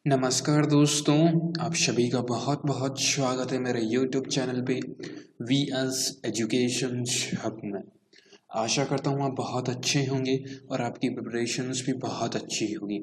नमस्कार दोस्तों, आप सभी का बहुत बहुत स्वागत है मेरे YouTube चैनल पे वी एस एजुकेशन हब में। आशा करता हूँ आप बहुत अच्छे होंगे और आपकी प्रिपरेशंस भी बहुत अच्छी होगी।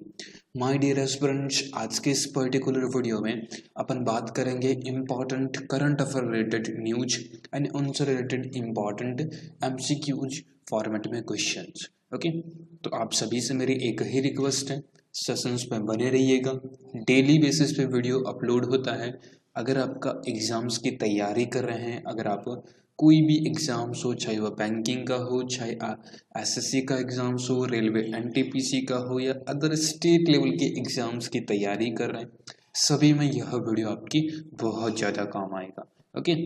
माय डियर एस्पिरेंट्स, आज के इस पर्टिकुलर वीडियो में अपन बात करेंगे important current affair related news and उनसे रिलेटेड इम्पॉर्टेंट MCQज फॉर्मेट में क्वेश्चंस। ओके, तो आप सभी से मेरी एक ही रिक्वेस्ट है, सेशंस में बने रहिएगा। डेली बेसिस पे वीडियो अपलोड होता है। अगर आपका एग्ज़ाम्स की तैयारी कर रहे हैं, अगर आप कोई भी एग्ज़ाम्स हो, चाहे वह बैंकिंग का हो, चाहे SSC का एग्ज़ाम्स हो, रेलवे NTPC का हो या अदर स्टेट लेवल के एग्ज़ाम्स की तैयारी कर रहे हैं, सभी में यह वीडियो आपकी बहुत ज़्यादा काम आएगा। ओके,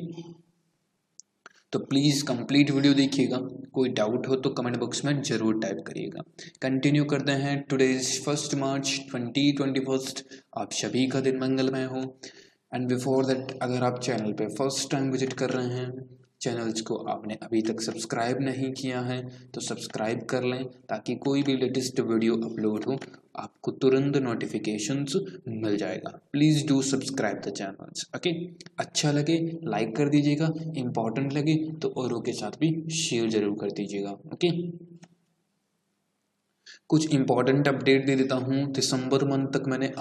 तो प्लीज़ कंप्लीट वीडियो देखिएगा। कोई डाउट हो तो कमेंट बॉक्स में ज़रूर टाइप करिएगा। कंटिन्यू करते हैं। टुडे इज 1 मार्च 2021। आप सभी का दिन मंगलमय हो। एंड बिफोर दैट, अगर आप चैनल पे फर्स्ट टाइम विजिट कर रहे हैं, चैनल्स को आपने अभी तक सब्सक्राइब नहीं किया है तो सब्सक्राइब कर लें, ताकि कोई भी लेटेस्ट वीडियो अपलोड हो आपको तुरंत नोटिफिकेशंस मिल जाएगा। Please do subscribe the channels. Okay, अच्छा लगे लाइक कर दीजिएगा, इंपॉर्टेंट लगे तो औरों के साथ भी शेयर जरूर कर दीजिएगा। ओके, कुछ इंपॉर्टेंट अपडेट दे देता हूँ। दिसंबर मंथ तक मैंने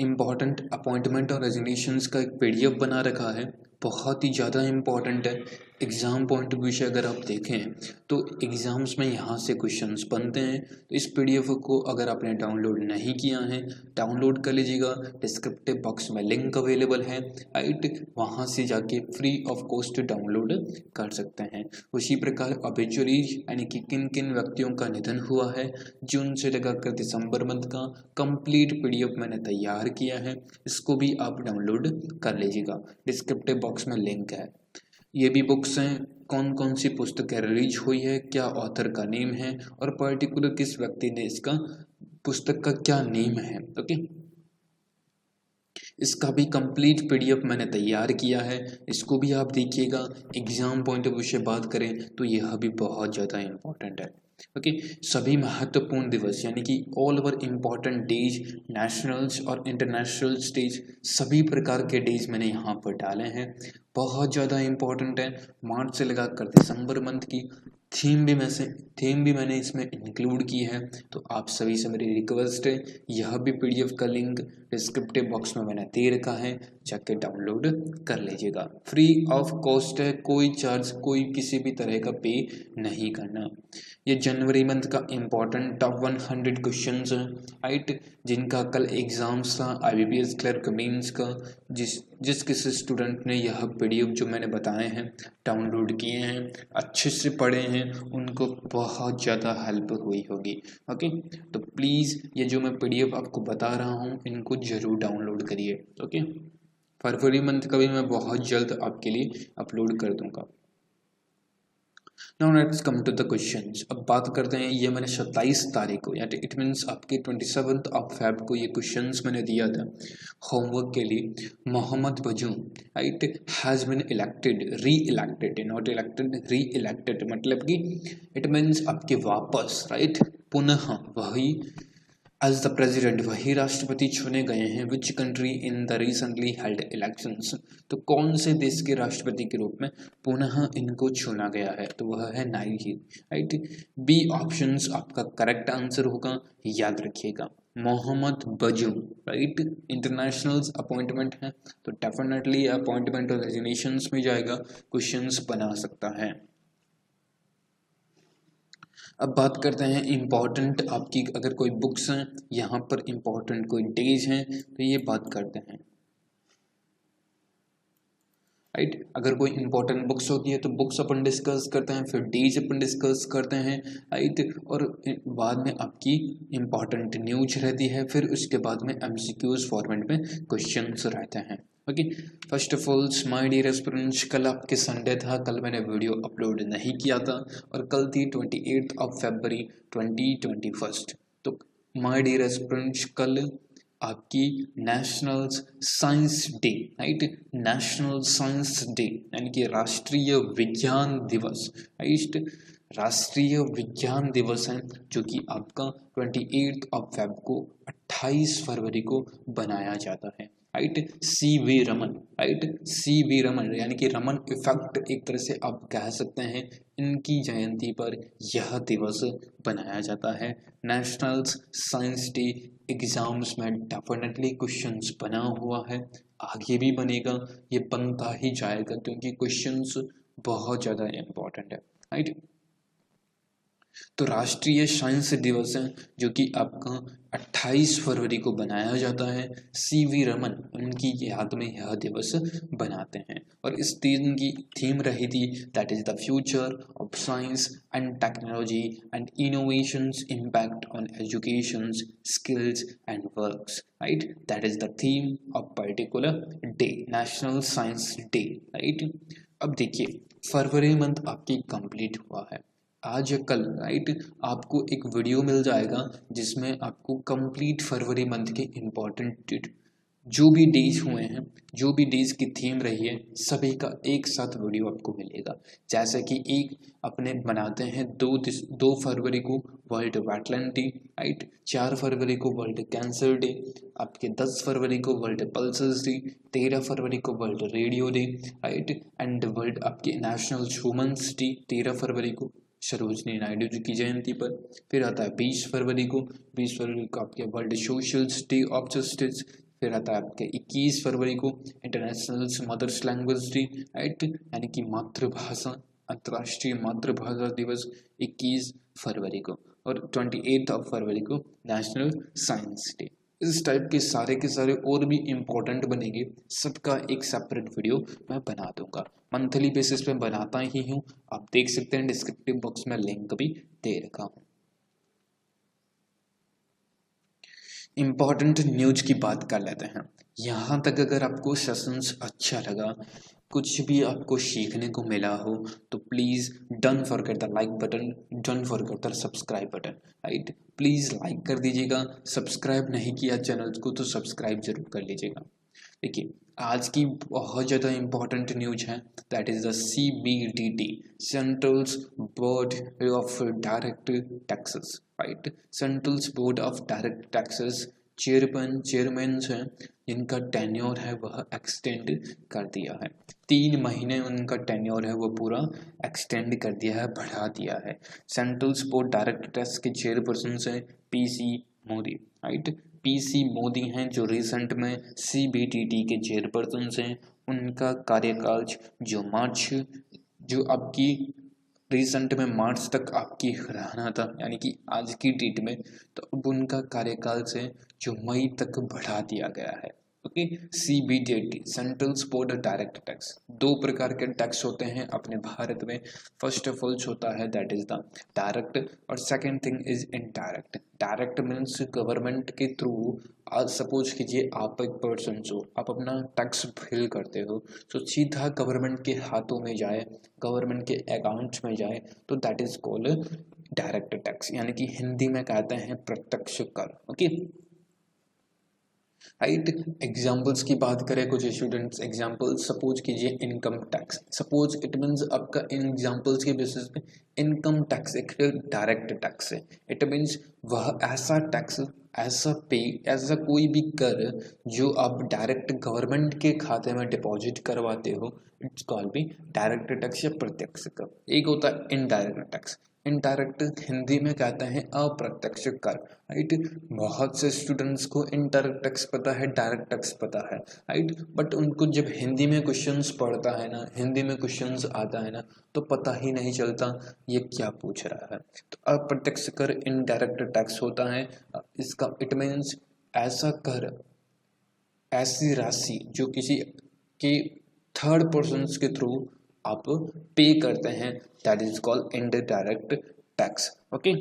इम्पॉर्टेंट अपॉइंटमेंट और रेजिग्नेशंस का एक PDF बना रखा है। बहुत ही ज़्यादा इम्पॉर्टेंट है। एग्ज़ाम पॉइंट ऑफ व्यू से अगर आप देखें तो एग्ज़ाम्स में यहाँ से क्वेश्चंस बनते हैं। तो इस PDF को अगर आपने डाउनलोड नहीं किया है, डाउनलोड कर लीजिएगा। डिस्क्रिप्टिव बॉक्स में लिंक अवेलेबल है, राइट, वहाँ से जाके फ्री ऑफ कॉस्ट डाउनलोड कर सकते हैं। उसी प्रकार ऑब्ituaries यानी कि किन किन व्यक्तियों का निधन हुआ है, जून से लगाकर दिसंबर मंथ का कंप्लीट PDF मैंने तैयार किया है, इसको भी आप डाउनलोड कर लीजिएगा। डिस्क्रिप्टिव बॉक्स में लिंक है। ये भी बुक्स हैं, कौन कौन सी पुस्तकें रिलीज हुई है, क्या ऑथर का नेम है और पर्टिकुलर किस व्यक्ति ने इसका पुस्तक का क्या नेम है। ओके, इसका भी कंप्लीट PDF मैंने तैयार किया है, इसको भी आप देखिएगा। एग्जाम पॉइंट ऑफ व्यू से बात करें तो यह भी बहुत ज़्यादा इम्पोर्टेंट है। ओके, सभी महत्वपूर्ण दिवस यानी कि all over important days, nationals और इंटरनेशनल स्टेज, सभी प्रकार के डेज मैंने यहाँ पर डाले हैं। बहुत ज़्यादा इम्पॉर्टेंट है। मार्च से लगाकर दिसंबर मंथ की थीम भी मैंने इसमें इंक्लूड की है। तो आप सभी से मेरी रिक्वेस्ट है, यह भी PDF का लिंक डिस्क्रिप्टिव बॉक्स में मैंने दे रखा है, जाके डाउनलोड कर लीजिएगा। फ्री ऑफ कॉस्ट है, कोई चार्ज, कोई किसी भी तरह का पे नहीं करना। ये जनवरी मंथ का इम्पॉर्टेंट टॉप 100 क्वेश्चंस हैं, राइट, जिनका कल एग्जाम्स था IBPS क्लर्क मेंस का। जिस किसी स्टूडेंट ने यह PDF जो मैंने बताए हैं डाउनलोड किए हैं, अच्छे से पढ़े हैं, उनको बहुत ज़्यादा हेल्प हुई होगी। ओके, तो प्लीज़ ये जो मैं PDF आपको बता रहा हूँ, इनको ज़रूर डाउनलोड करिए। ओके, फरवरी मंथ का भी मैं बहुत जल्द आपके लिए अपलोड कर दूंगा। Now let's come to the questions. अब बात करते हैं, ये मैंने 27 तारीख को, यानी इट मीन्स आपके 27 फेब को ये क्वेश्चंस मैंने दिया था होमवर्क के लिए। Mohamed Bazoum, right, has been elected, reelected, not elected, reelected, मतलब कि इट मीन्स आपके वापस, राइट, पुनः वही एज द प्रेसिडेंट, वही राष्ट्रपति चुने गए हैं। Which country in the recently held elections, तो कौन से देश के राष्ट्रपति के रूप में पुनः इनको चुना गया है, तो वह है नाइजीरिया, राइट। बी ऑप्शंस आपका करेक्ट आंसर होगा, याद रखिएगा। Mohammad Bazoum, right, international appointment है, तो डेफिनेटली अपॉइंटमेंट और रेजिग्नेशंस में जाएगा, क्वेश्चंस बना सकता है। अब बात करते हैं इम्पॉर्टेंट आपकी, अगर कोई बुक्स हैं यहाँ पर, इम्पॉर्टेंट कोई डेज हैं तो ये बात करते हैं, राइट। अगर कोई इंपॉर्टेंट बुक्स होती है तो बुक्स अपन डिस्कस करते हैं, फिर डेज अपन डिस्कस करते हैं, राइट, और बाद में आपकी इम्पॉर्टेंट न्यूज रहती है, फिर उसके बाद में MCQs फॉर्मेट में क्वेश्चंस रहते हैं। Okay, first of all my dear aspirants, कल आपके संडे था, कल मैंने वीडियो अपलोड नहीं किया था, और कल थी 28 फरवरी 2021। तो माय डियर एस्पिरेंट्स, कल आपकी national science day, right, national science day यानी कि राष्ट्रीय विज्ञान दिवस, राइट, राष्ट्रीय विज्ञान दिवस है जो कि आपका 28 फेब को 28 फरवरी को बनाया जाता है। Right, CV Raman, right, CV Raman यानी कि रमन इफेक्ट एक तरह से आप कह सकते हैं, इनकी जयंती पर यह दिवस बनाया जाता है। नेशनल साइंस डे एग्जाम्स में डेफिनेटली क्वेश्चंस बना हुआ है, आगे भी बनेगा, ये बनता ही जाएगा क्योंकि क्वेश्चंस बहुत ज़्यादा इम्पोर्टेंट है। राइट, तो राष्ट्रीय साइंस दिवस है जो कि आपका 28 फरवरी को बनाया जाता है। CV रमन, उनकी याद में यह दिवस बनाते हैं। और इस दिन की थीम रही थी that is the future of science and technology and innovations impact on education skills and works. Right, that is the theme of particular day, national science day. Right, अब देखिए फरवरी मंथ आपकी कंप्लीट हुआ है आज या कल। राइट, आपको एक वीडियो मिल जाएगा जिसमें आपको कंप्लीट फरवरी मंथ के इम्पोर्टेंट जो भी डेज हुए हैं, जो भी डेज की थीम रही है, सभी का एक साथ वीडियो आपको मिलेगा। जैसे कि एक अपने बनाते हैं 2 फरवरी को वर्ल्ड वेटलैंड डे। राइट, 4 फरवरी को वर्ल्ड कैंसर डे, आपके 10 फरवरी को वर्ल्ड पल्सेस डे, 13 फरवरी को world radio day. Right, and world आपके नेशनल ह्यूमन्स डे 13 फरवरी को सरोजनी नायडू जी की जयंती पर। फिर आता है 20 फरवरी को, 20 फरवरी को आपके world social day of justice. फिर आता है आपके 21 फरवरी को international mother's language day. Right, यानी कि मातृभाषा, अंतर्राष्ट्रीय मातृभाषा दिवस 21 फरवरी को। और 28 फरवरी को नेशनल साइंस डे। इस टाइप के सारे और भी इम्पोर्टेंट बनेंगे, सबका एक सेपरेट वीडियो मैं बना दूंगा, मंथली बेसिस पे बनाता ही हूँ। आप देख सकते हैं डिस्क्रिप्टिव बॉक्स में लिंक भी दे रखा हूँ। इम्पोर्टेंट न्यूज की बात कर लेते हैं। यहाँ तक अगर आपको सेशंस अच्छा लगा, कुछ भी आपको सीखने को मिला हो, तो please don't forget the like button, don't forget the subscribe button. Right, please like कर दीजिएगा, सब्सक्राइब नहीं किया चैनल को तो सब्सक्राइब जरूर कर लीजिएगा। देखिए आज की बहुत ज़्यादा इम्पोर्टेंट न्यूज है, that is the CBDT, central board of direct taxes. Right, central board of direct taxes chairman हैं जिनका टेन्योर है वह एक्सटेंड कर दिया है। 3 महीने उनका टेन्योर है वो पूरा एक्सटेंड कर दिया है, बढ़ा दिया है। सेंट्रल बोर्ड डायरेक्ट टैक्स के चेयरपर्सन है PC Modi. Right, PC Modi हैं जो रिसेंट में CBDT के चेयरपर्सन हैं। उनका कार्यकाल जो आपकी रिसेंट में मार्च तक आपकी रहना था, यानी कि आज की डेट में, तो अब उनका कार्यकाल से जो मई तक बढ़ा दिया गया है। Okay, CBDT, central board direct tax. 2 प्रकार के टैक्स होते हैं अपने भारत में। फर्स्ट ऑफ ऑल होता है दैट इज द डायरेक्ट, और second thing is indirect. Direct means government के थ्रू, आज सपोज कीजिए आप एक पर्सन हो, आप अपना टैक्स फिल करते हो तो सीधा गवर्नमेंट के हाथों में जाए, गवर्नमेंट के अकाउंट में जाए, तो that is called direct tax, यानी कि हिंदी में कहते हैं प्रत्यक्ष कर। ओके, राइट, एग्जाम्पल्स की बात करें, कुछ स्टूडेंट्स एग्जाम्पल सपोज कीजिए income tax. Suppose it means आपका इन एग्जाम्पल्स के बेसिस पे इनकम टैक्स एक डायरेक्ट टैक्स है। इट मीन्स वह ऐसा टैक्स, ऐसा कोई भी कर जो आप डायरेक्ट गवर्नमेंट के खाते में डिपॉजिट करवाते हो, इट्स कॉल्ड भी डायरेक्ट टैक्स या प्रत्यक्ष कर। एक होता है इनडायरेक्ट टैक्स, इनडायरेक्ट हिंदी में कहते हैं अप्रत्यक्ष कर। राइट, बहुत से स्टूडेंट्स को इनडायरेक्ट टैक्स पता है, डायरेक्ट टैक्स पता है। राइट, बट उनको जब हिंदी में क्वेश्चंस पढ़ता है ना, हिंदी में क्वेश्चंस आता है ना, तो पता ही नहीं चलता ये क्या पूछ रहा है। तो अप्रत्यक्ष कर इनडायरेक्ट टैक्स होता है। इसका इट मीन्स ऐसा कर, ऐसी राशि जो किसी के थर्ड पर्सन के थ्रू आप पे करते हैं, that is called indirect tax. Okay,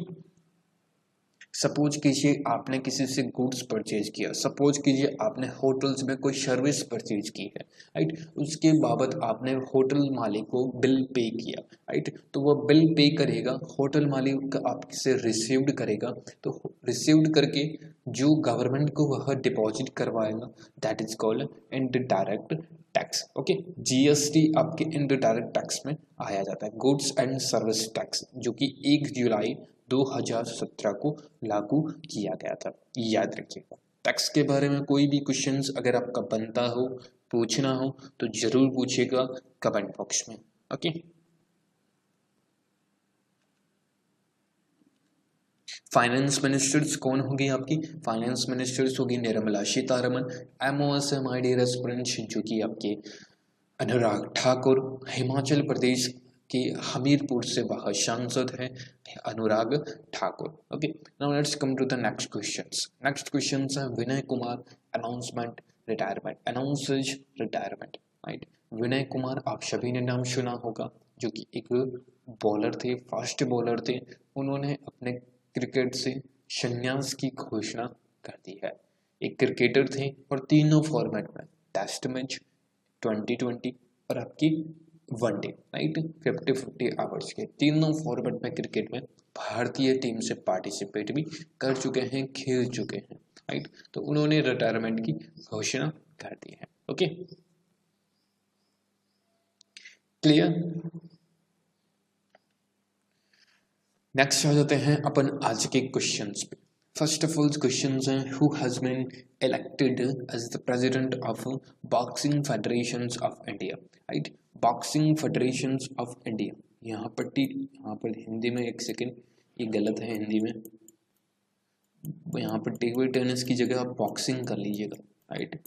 suppose कीजिए आपने किसी से गुड्स परचेज किया, सपोज कीजिए आपने होटल्स में कोई सर्विस परचेज की है। राइट, उसके बाबत आपने होटल मालिक को बिल पे किया। राइट, तो वह बिल पे करेगा, होटल मालिक आपसे रिसीव्ड करेगा, तो रिसीव्ड करके जो गवर्नमेंट को वह डिपॉजिट करवाएगा, that is called indirect tax. Okay, GST आपके इनडायरेक्ट टैक्स में आया जाता है, गुड्स एंड सर्विस टैक्स, जो कि 1 जुलाई 2017 को लागू किया गया था। याद रखिएगा, टैक्स के बारे में कोई भी क्वेश्चंस अगर आपका बनता हो, पूछना हो तो जरूर पूछिएगा कमेंट बॉक्स में। ओके, फाइनेंस मिनिस्टर्स कौन होगी आपकी? फाइनेंस मिनिस्टर्स होगी निर्मला सीतारमन। MOSMID रेस्टोरेंट जो कि आपके अनुराग ठाकुर। हिमाचल प्रदेश के हमीरपुर से वह सांसद है Anurag Thakur. Okay, now let's come to the next questions. Next questions है Vinay Kumar announcement retirement, announces retirement, right. Vinay Kumar आप सभी ने नाम सुना होगा, जो कि एक बॉलर थे, फास्ट बॉलर थे। उन्होंने अपने क्रिकेट से संन्यास की घोषणा कर दी है। एक क्रिकेटर थे और तीनों फॉर्मेट में, टेस्ट मैच, 2020 और आपकी वनडे, राइट, 50-50 आवर्स के तीनों फॉर्मेट में क्रिकेट में भारतीय टीम से पार्टिसिपेट भी कर चुके हैं, खेल चुके हैं, राइट। तो उन्होंने रिटायरमेंट की घोषणा कर दी है। Okay, clear. नेक्स्ट आ जाते हैं अपन आज के क्वेश्चंस पे। फर्स्ट ऑफ ऑल क्वेश्चंस हैं, who has been elected as the president of boxing federations of India, right, boxing federations of India. यहाँ पर हिंदी में, एक सेकेंड, ये गलत है हिंदी में, यहाँ पर टेबल टेनिस की जगह आप बॉक्सिंग कर लीजिएगा, राइट,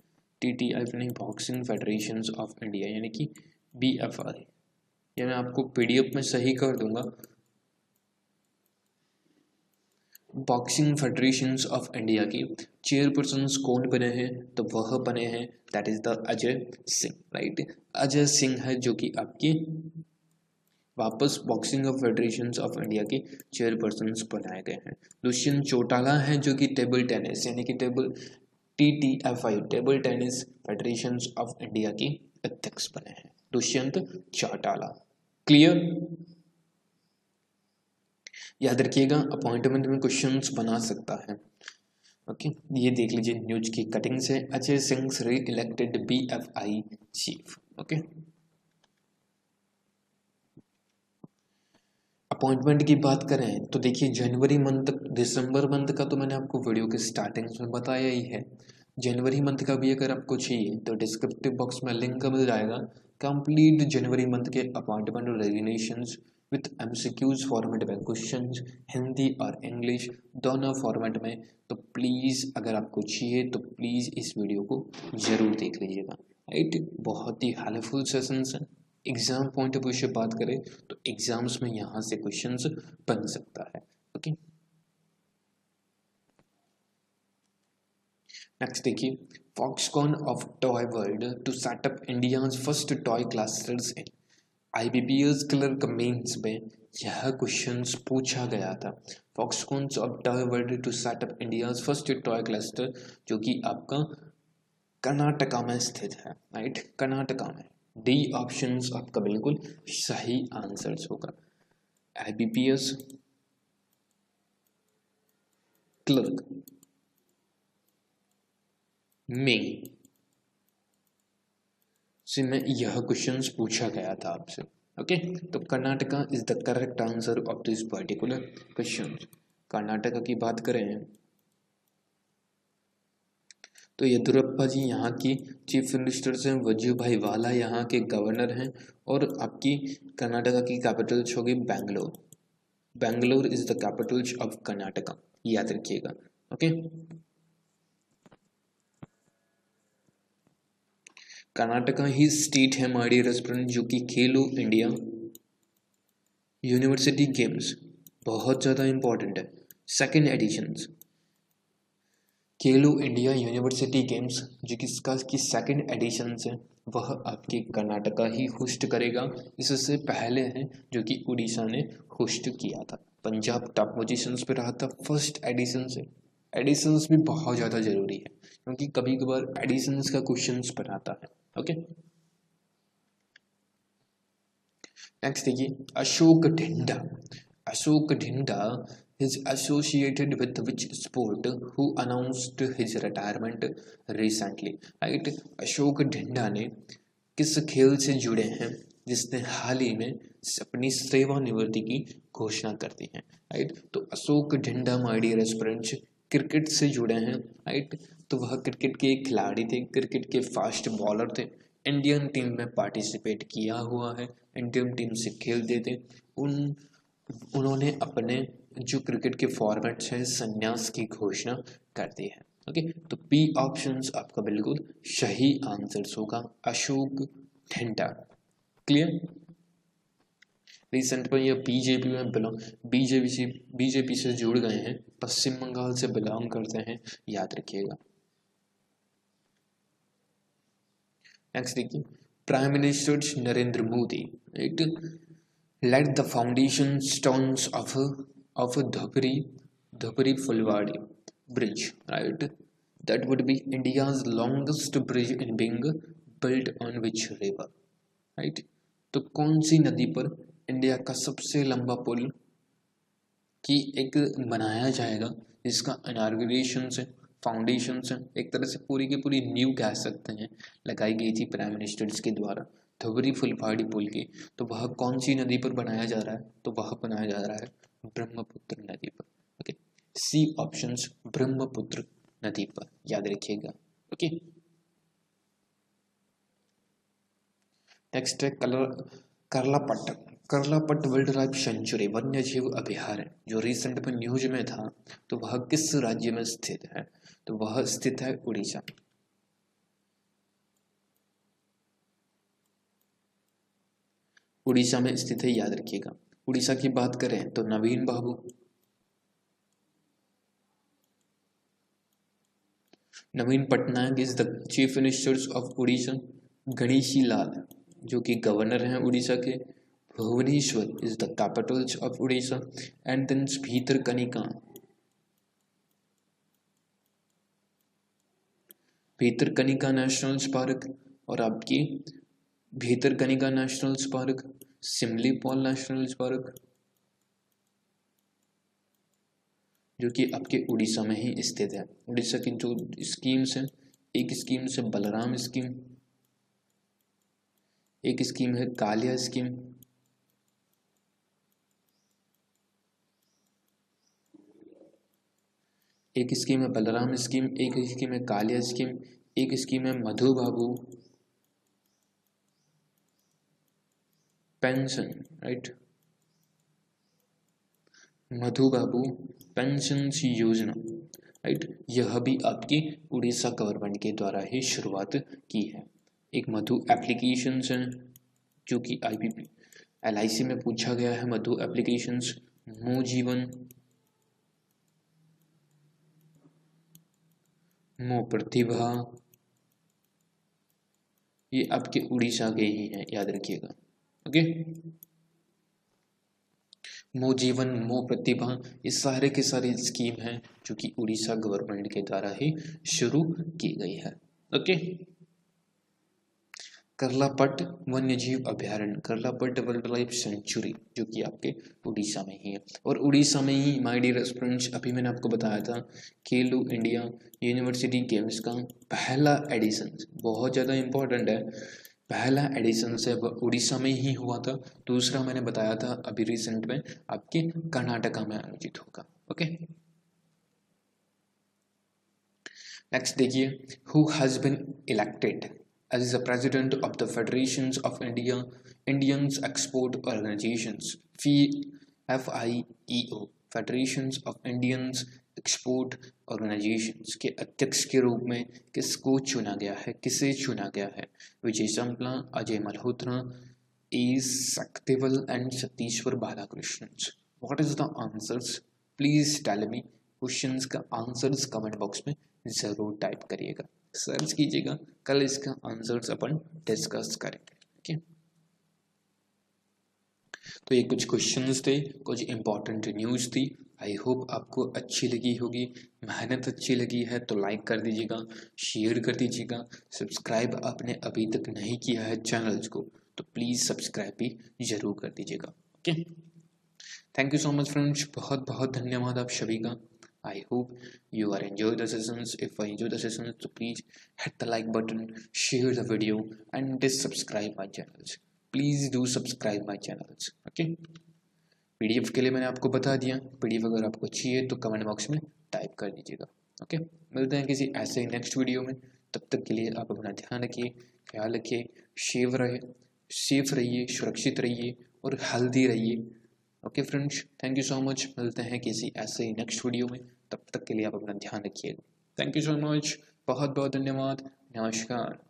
TTF नहीं, बॉक्सिंग फेडरेशंस ऑफ इंडिया यानी कि BFI। ये मैं आपको PDF में सही कर दूंगा। बॉक्सिंग फेडरेशंस ऑफ इंडिया की चेयरपर्सन कौन बने हैं? तो वह बने हैं, that is the Ajay Singh, right. Ajay Singh है जो कि आपके वापस boxing of federations of India के चेयरपर्सन बनाए गए हैं। दुष्यंत चौटाला है जो कि टेबल टेनिस यानी कि TTFI table tennis federations of India के अध्यक्ष बने हैं, दुष्यंत चौटाला। क्लियर। याद रखिएगा, अपॉइंटमेंट में क्वेश्चंस बना सकता है। ओके, ये देख लीजिए न्यूज की कटिंग से, अजय सिंह री elected BFI chief. Okay, appointment की बात करें तो देखिए जनवरी मंथ, दिसंबर मंथ का तो मैंने आपको वीडियो के स्टार्टिंग में बताया ही है। जनवरी मंथ का भी अगर आपको चाहिए तो डिस्क्रिप्टिव बॉक्स में लिंक मिल जाएगा, कंप्लीट जनवरी मंथ के अपॉइंटमेंट और रेजिग्नेशंस विथ MCQs फॉर्मेट में, क्वेश्चन हिंदी और इंग्लिश दोनों फॉर्मेट में। तो प्लीज़ अगर आपको चाहिए तो प्लीज़ इस वीडियो को ज़रूर देख लीजिएगा, राइट। बहुत ही हेल्पफुल सेशंस हैं। एग्जाम पॉइंट ऑफ व्यू से बात करें तो एग्जाम्स में यहाँ से क्वेश्चंस बन सकता है। ओके, नेक्स्ट देखिए, Foxconn of toy world to set up India's first toy clusters in IBPS clerk mains में यह क्वेश्चंस पूछा गया था। Foxconn of toy world to set up India's first toy cluster, जो कि आपका कर्नाटका में स्थित है, राइट, कर्नाटका में। D ऑप्शंस आपका बिल्कुल सही आंसर्स होगा। IBPS क्लर्क में से में यह क्वेश्चंस पूछा गया था आपसे। ओके, तो Karnataka is the correct answer of this particular question. Karnataka की बात करें तो येदुरप्पा जी यहाँ की चीफ मिनिस्टर्स हैं, वजूभाई वाला यहाँ के गवर्नर हैं, और आपकी कर्नाटका की कैपिटल होगी Bangalore. Bangalore is the capital of Karnataka, याद रखिएगा। ओके, कर्नाटका ही स्टेट है हमारी रेस्टोरेंट जो कि खेलो इंडिया यूनिवर्सिटी गेम्स बहुत ज़्यादा इंपॉर्टेंट है, सेकेंड एडिशंस खेलो इंडिया यूनिवर्सिटी गेम्स जो कि इसका की सेकेंड एडिशन है वह आपकी कर्नाटका ही होस्ट करेगा। इससे पहले है जो कि उड़ीसा ने होस्ट किया था। पंजाब टॉप पोजीशंस पे रहा था फर्स्ट एडिशन से। एडिशंस भी बहुत ज़्यादा ज़रूरी है क्योंकि कभी कभार एडिशंस का क्वेश्चंस बनाता है। ओके, नेक्स्ट देखिए, Ashok ढिंडा। Ashok ढिंडा is associated with which sport who announced his retirement recently, right। Ashok ढिंडा ने किस खेल से जुड़े हैं जिसने हाल ही में अपनी सेवानिवृत्ति की घोषणा कर दी है, राइट। तो Ashok Dinda my dear aspirants cricket से जुड़े हैं, राइट। तो वह क्रिकेट के एक खिलाड़ी थे, क्रिकेट के फास्ट बॉलर थे, इंडियन टीम में पार्टिसिपेट किया हुआ है, इंडियन टीम से खेलते थे। उन्होंने अपने जो क्रिकेट के फॉर्मेट्स हैं संन्यास की घोषणा कर दी है। ओके, तो बी ऑप्शंस आपका बिल्कुल सही आंसर होगा, अशोक ढिंडा। क्लियर। रिसेंट में ये बीजेपी में बीजेपी से जुड़ गए हैं, पश्चिम बंगाल से बिलोंग करते हैं, याद रखिएगा। नेक्स्ट देखिए, prime minister Narendra Modi right laid the foundation stones of Dhubri Phulbari bridge, right, that would be India's longest bridge in being built on which river, right. तो कौन सी नदी पर इंडिया का सबसे लंबा पुल की एक बनाया जाएगा, जिसका इनाग्रेशन से फाउंडेशन से एक तरह से पूरी की पूरी नींव कह सकते हैं लगाई गई थी प्राइम मिनिस्टर्स के द्वारा धुबरी फुलवाड़ी पुल की। तो वह कौन सी नदी पर बनाया जा रहा है, तो वह बनाया जा रहा है ब्रह्मपुत्र नदी पर। ओके, सी ऑप्शंस ब्रह्मपुत्र नदी पर, याद रखिएगा। ओके, नेक्स्ट है कर्लापट्ट वाइल्ड लाइफ सेंचुरी वन्य जीव अभयारण्य, जो रिसेंट में न्यूज में था, तो वह किस राज्य में स्थित है, तो वह स्थित है उड़ीसा। उड़ीसा में स्थित है, याद रखिएगा। उड़ीसा की बात करें तो Naveen Patnaik is the chief minister of Orissa. Ganeshi Lal जो कि गवर्नर हैं उड़ीसा के। Bhubaneswar is the capital of Orissa. And then Bhitarkanika national park, और आपकी Bhitarkanika national park, Simlipal national park, जो कि आपके उड़ीसा में ही स्थित है। उड़ीसा की जो स्कीम्स हैं, एक स्कीम से बलराम स्कीम, एक स्कीम है कालिया स्कीम, एक स्कीम है बलराम स्कीम, एक स्कीम है कालिया स्कीम, एक स्कीम है मधु बाबू पेंशन, राइट, मधु बाबू पेंशन योजना, राइट। यह भी आपकी उड़ीसा गवर्नमेंट के द्वारा ही शुरुआत की है। एक मधु एप्लीकेशन है जो कि IPP LIC में पूछा गया है। मधु एप्लीकेशंस, मो जीवन, मो प्रतिभा, ये आपके उड़ीसा के ही हैं, याद रखिएगा। ओके, मो जीवन, मो प्रतिभा, ये सारे के सारे स्कीम हैं जो कि उड़ीसा गवर्नमेंट के द्वारा ही शुरू की गई है। ओके, कर्लापट्ट वन्यजीव अभयारण्य, कर्लापट्ट वाइल्ड लाइफ सेंचुरी, जो कि आपके उड़ीसा में ही है। और उड़ीसा में ही माय डियर स्टूडेंट्स, अभी मैंने आपको बताया था खेलो इंडिया यूनिवर्सिटी गेम्स का पहला एडिशन, बहुत ज़्यादा इंपॉर्टेंट है, पहला एडिशन से वह उड़ीसा में ही हुआ था। दूसरा मैंने बताया था अभी रिसेंट में आपके कर्नाटका में आयोजित होगा। ओके, नेक्स्ट देखिए, who has been elected as the president of the Federations of Indians Export Organizations, FIEO, Federations of Indians Export Organizations के अध्यक्ष के रूप में किसको चुना गया है, किसे चुना गया है? विजय संपला, Ajay Malhotra, A. Saktival and Satishwar Balakrishnan. What is the answers? Please tell me. Questions का आंसर्स कमेंट बॉक्स में जरूर टाइप करिएगा, सर्च कीजिएगा, कल इसका आंसर्स अपन डिस्कस करेंगे। ठीक है, तो ये कुछ क्वेश्चंस थे, कुछ इंपॉर्टेंट न्यूज़ थी। आई होप आपको अच्छी लगी होगी, मेहनत अच्छी लगी है तो लाइक कर दीजिएगा, शेयर कर दीजिएगा, सब्सक्राइब आपने अभी तक नहीं किया है चैनल्स को तो प्लीज़ सब्सक्राइब भी जरूर कर दीजिएगा। Okay, thank you so much friends, बहुत बहुत धन्यवाद आप सभी का। I hope you are enjoy the sessions. If I enjoy the sessions, so please hit the like button, share the video, and just subscribe my channels. Please do subscribe my channels. Okay. PDF के लिए मैंने आपको बता दिया. PDF अगर आपको चाहिए तो कमेंट बॉक्स में टाइप कर दीजिएगा. ओके, मिलते हैं किसी ऐसे ही नेक्स्ट वीडियो में. तब तक के लिए आप अपना ध्यान रखिए, ख्याल रखिए, सेफ रहिए, सुरक्षित रहिए और हेल्दी रहिए. Okay friends, thank you so much. मिलते हैं किसी ऐसे ही नेक्स्ट वीडियो में. तब तक के लिए आप अपना ध्यान रखिएगा. Thank you so much. बहुत बहुत धन्यवाद. नमस्कार.